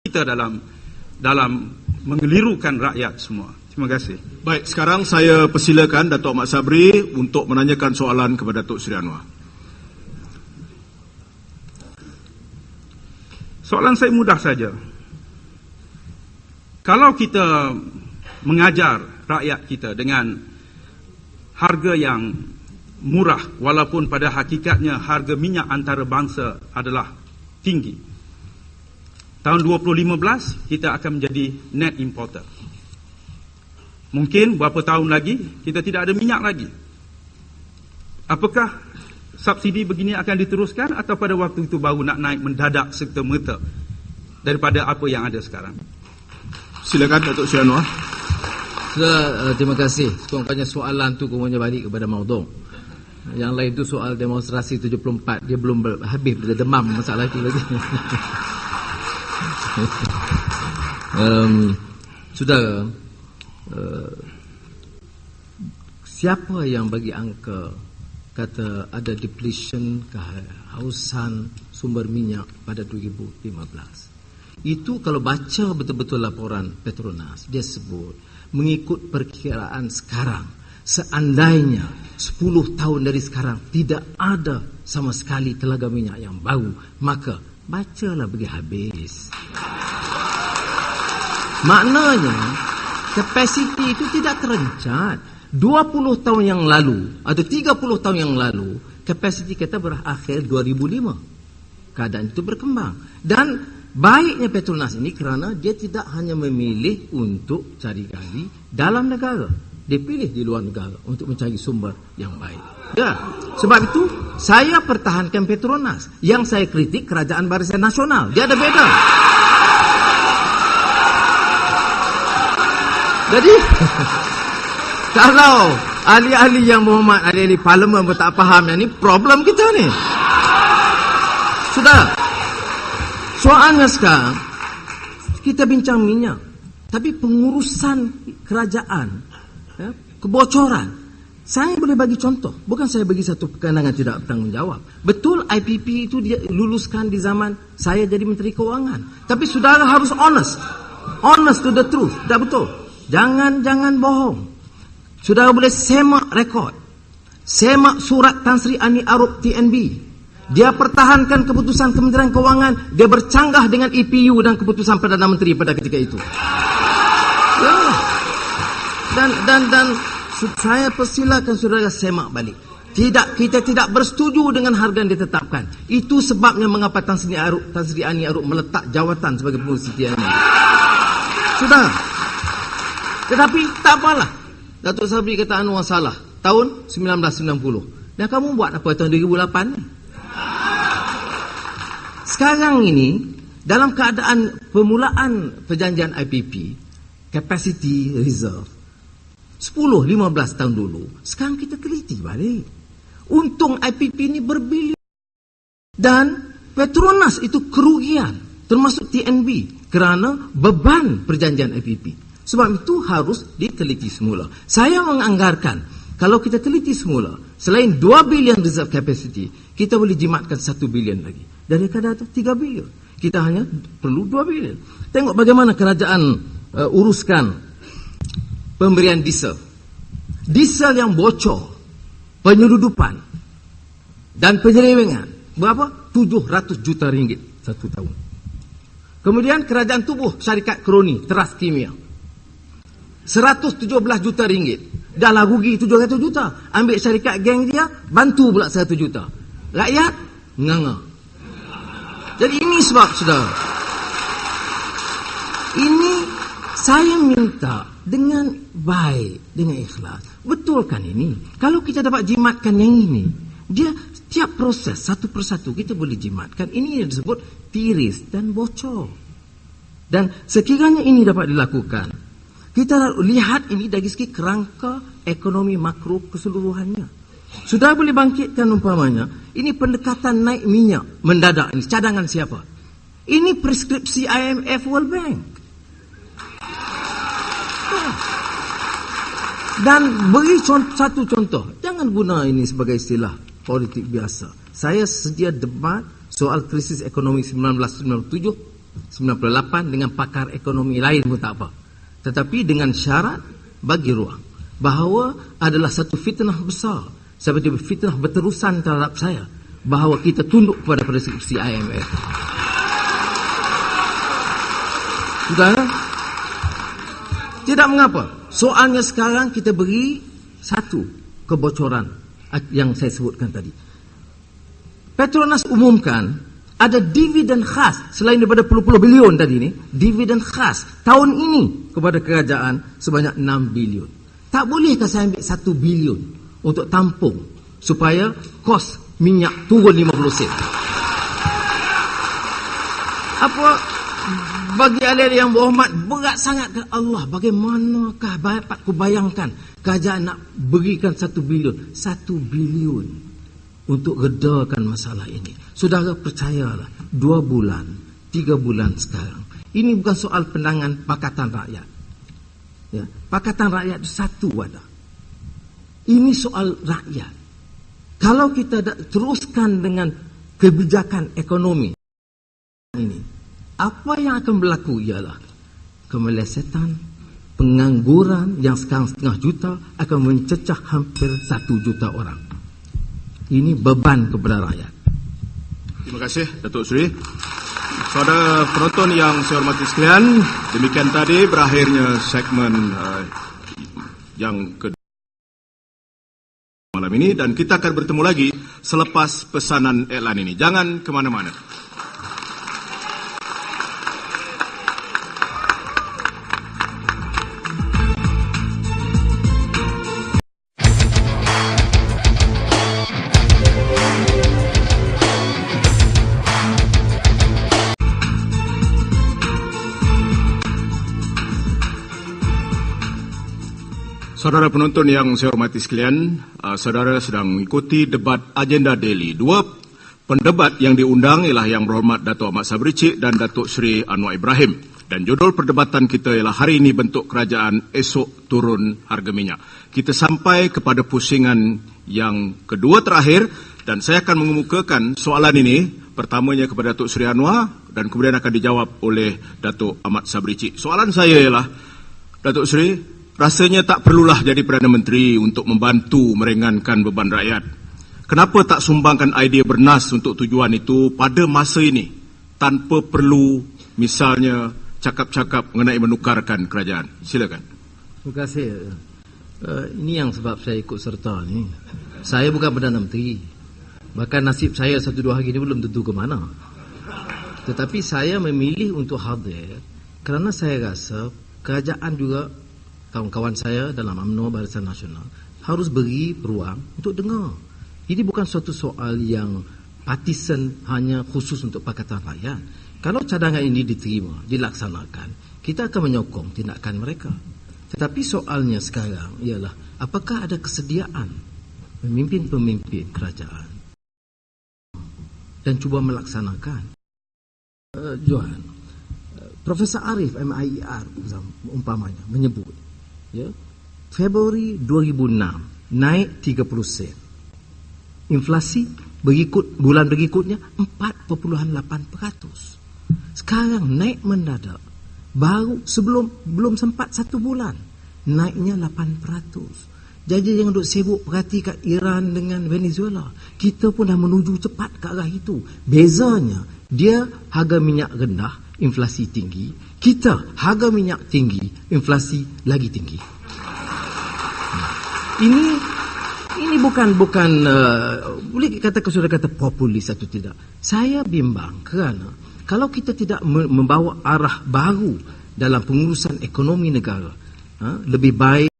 kita dalam mengelirukan rakyat semua. Terima kasih. Baik, sekarang saya persilakan Datuk Mat Sabri untuk menanyakan soalan kepada Datuk Seri Anwar. Soalan saya mudah saja. Kalau kita mengajar rakyat kita dengan harga yang murah, walaupun pada hakikatnya harga minyak antarabangsa adalah tinggi, tahun 2015 kita akan menjadi net importer. Mungkin beberapa tahun lagi kita tidak ada minyak lagi. Apakah subsidi begini akan diteruskan atau pada waktu itu baru nak naik mendadak serta-merta daripada apa yang ada sekarang? Silakan Datuk Seri Anwar. Terima kasih. Sekurang-kurangnya soalan tu kemudian balik kepada maudhu. Yang lain tu soal demonstrasi 74, dia belum habis, dia demam masalah itu lagi. Saudara, siapa yang bagi angka kata ada depletion, kehausan sumber minyak pada 2015? Itu kalau baca betul-betul laporan Petronas, dia sebut mengikut perkiraan sekarang, seandainya 10 tahun dari sekarang tidak ada sama sekali telaga minyak yang baru, maka bacalah bagi habis. Maknanya kapasiti itu tidak terencat. 20 tahun yang lalu atau 30 tahun yang lalu kapasiti kita berakhir 2005. Keadaan itu berkembang. Dan baiknya Petronas ini kerana dia tidak hanya memilih untuk cari gali dalam negara, dia pilih di luar negara untuk mencari sumber yang baik. Ya, sebab itu saya pertahankan Petronas. Yang saya kritik Kerajaan Barisan Nasional. Dia ada beda. Jadi kalau ahli-ahli yang berhormat, ahli-ahli parlimen pun tak faham yang ni, problem kita ni. Sudah. Soalnya sekarang kita bincang minyak, tapi pengurusan kerajaan, ya, kebocoran. Saya boleh bagi contoh, bukan saya bagi satu pandangan tidak bertanggungjawab. Betul IPP itu dia luluskan di zaman saya jadi Menteri Keuangan, tapi saudara harus honest to the truth. Tak betul. Jangan bohong. Saudara boleh semak rekod, semak surat Tan Sri Ani Arup TNB. Dia pertahankan keputusan Kementerian Keuangan. Dia bercanggah dengan EPU dan keputusan Perdana Menteri pada ketika itu. Ya. Dan saya persilakan saudara semak balik. Kita tidak bersetuju dengan harga yang ditetapkan. Itu sebabnya mengapa Tan Sri Ani Arup meletak jawatan sebagai pengurusi TNB. Sudah. Tetapi tak apalah. Datuk Sabri kata Anwar salah. Tahun 1990. Dan kamu buat apa tahun 2008 ni? Sekarang ini, dalam keadaan permulaan perjanjian IPP, capacity reserve, 10-15 tahun dulu, sekarang kita teliti balik. Untung IPP ini berbilion. Dan Petronas itu kerugian, termasuk TNB, kerana beban perjanjian IPP. Sebab itu harus diteliti semula. Saya menganggarkan, kalau kita teliti semula, selain 2 bilion reserve capacity, kita boleh jimatkan 1 bilion lagi. Dari kadar 3 bilion. Kita hanya perlu 2 bilion. Tengok bagaimana kerajaan uruskan pemberian diesel. Diesel yang bocor, penyeludupan dan penyelewengan. Berapa? 700 juta ringgit satu tahun. Kemudian kerajaan tubuh syarikat kroni, Teras Kimia. 117 juta ringgit. Dah lah rugi 700 juta. Ambil syarikat geng dia, bantu pula 100 juta. Rakyat nganga. Jadi ini sebab saudara. Ini saya minta dengan baik, dengan ikhlas. Betul kan ini? Kalau kita dapat jimatkan yang ini, dia setiap proses satu persatu kita boleh jimatkan. Ini yang disebut tiris dan bocor. Dan sekiranya ini dapat dilakukan, kita lihat ini dari segi kerangka ekonomi makro keseluruhannya. Sudah boleh bangkitkan umpamanya, ini pendekatan naik minyak mendadak ini, cadangan siapa? Ini preskripsi IMF World Bank. Dan beri satu contoh, jangan guna ini sebagai istilah politik biasa. Saya sedia debat soal krisis ekonomi 1997 98 dengan pakar ekonomi lain pun tak apa. Tetapi dengan syarat bagi ruang bahawa adalah satu fitnah besar, seperti fitnah berterusan terhadap saya, bahawa kita tunduk kepada preskripsi IMF. Sudah? Tidak mengapa. Soalnya sekarang kita beri satu kebocoran yang saya sebutkan tadi. Petronas umumkan ada dividen khas selain daripada puluh-puluh bilion tadi ni, dividen khas tahun ini kepada kerajaan sebanyak 6 bilion. Tak bolehkah saya ambil 1 bilion untuk tampung supaya kos minyak turun 50 sen? Apa bagi ahli yang berhormat, berat sangat ke Allah, bagaimanakah dapat ku bayangkan kerajaan nak berikan 1 bilion, 1 bilion untuk redakan masalah ini. Saudara percayalah, 2 bulan, 3 bulan sekarang, ini bukan soal pandangan Pakatan Rakyat. Ya, Pakatan Rakyat itu satu wadah. Ini soal rakyat. Kalau kita teruskan dengan kebijakan ekonomi ini, apa yang akan berlaku ialah kemelesetan, pengangguran yang sekarang 1,5 juta akan mencecah hampir 1 juta orang. Ini beban kepada rakyat. Terima kasih Datuk Seri. Saudara penonton yang saya hormati sekalian, demikian tadi berakhirnya segmen yang kedua malam ini, dan kita akan bertemu lagi selepas pesanan iklan ini. Jangan ke mana-mana. Saudara penonton yang saya hormati sekalian, saudara sedang mengikuti debat agenda daily. 2 pendebat yang diundang ialah Yang Berhormat Datuk Ahmad Sabri Cik dan Datuk Seri Anwar Ibrahim. Dan judul perdebatan kita ialah hari ini bentuk kerajaan, esok turun harga minyak. Kita sampai kepada pusingan yang kedua terakhir, dan saya akan mengemukakan soalan ini pertamanya kepada Datuk Seri Anwar dan kemudian akan dijawab oleh Datuk Ahmad Sabri Cik. Soalan saya ialah, Datuk Seri, rasanya tak perlulah jadi Perdana Menteri untuk membantu meringankan beban rakyat. Kenapa tak sumbangkan idea bernas untuk tujuan itu pada masa ini, tanpa perlu misalnya cakap-cakap mengenai menukarkan kerajaan? Silakan. Terima kasih. Ini yang sebab saya ikut serta ni. Saya bukan Perdana Menteri. Bahkan nasib saya 1-2 hari ini belum tentu ke mana. Tetapi saya memilih untuk hadir kerana saya rasa kerajaan juga, kawan-kawan saya dalam UMNO Barisan Nasional, harus beri peluang untuk dengar. Ini bukan suatu soal yang partisan hanya khusus untuk Pakatan Rakyat. Kalau cadangan ini diterima, dilaksanakan, kita akan menyokong tindakan mereka. Tetapi soalnya sekarang ialah, apakah ada kesediaan pemimpin-pemimpin kerajaan dan cuba melaksanakan? Johan, Profesor Arif MIER umpamanya menyebut, ya, Februari 2006 naik 30 sen. Inflasi bulan berikutnya 4.8%. Sekarang naik mendadak. Baru belum sempat 1 bulan naiknya 8%. Jadi jangan duk sibuk perhatikan Iran dengan Venezuela. Kita pun dah menuju cepat ke arah itu. Bezanya, dia harga minyak rendah, inflasi tinggi. Kita harga minyak tinggi, inflasi lagi tinggi. Ini bukan boleh sudah kata populis atau tidak. Saya bimbang kerana kalau kita tidak membawa arah baru dalam pengurusan ekonomi negara, lebih baik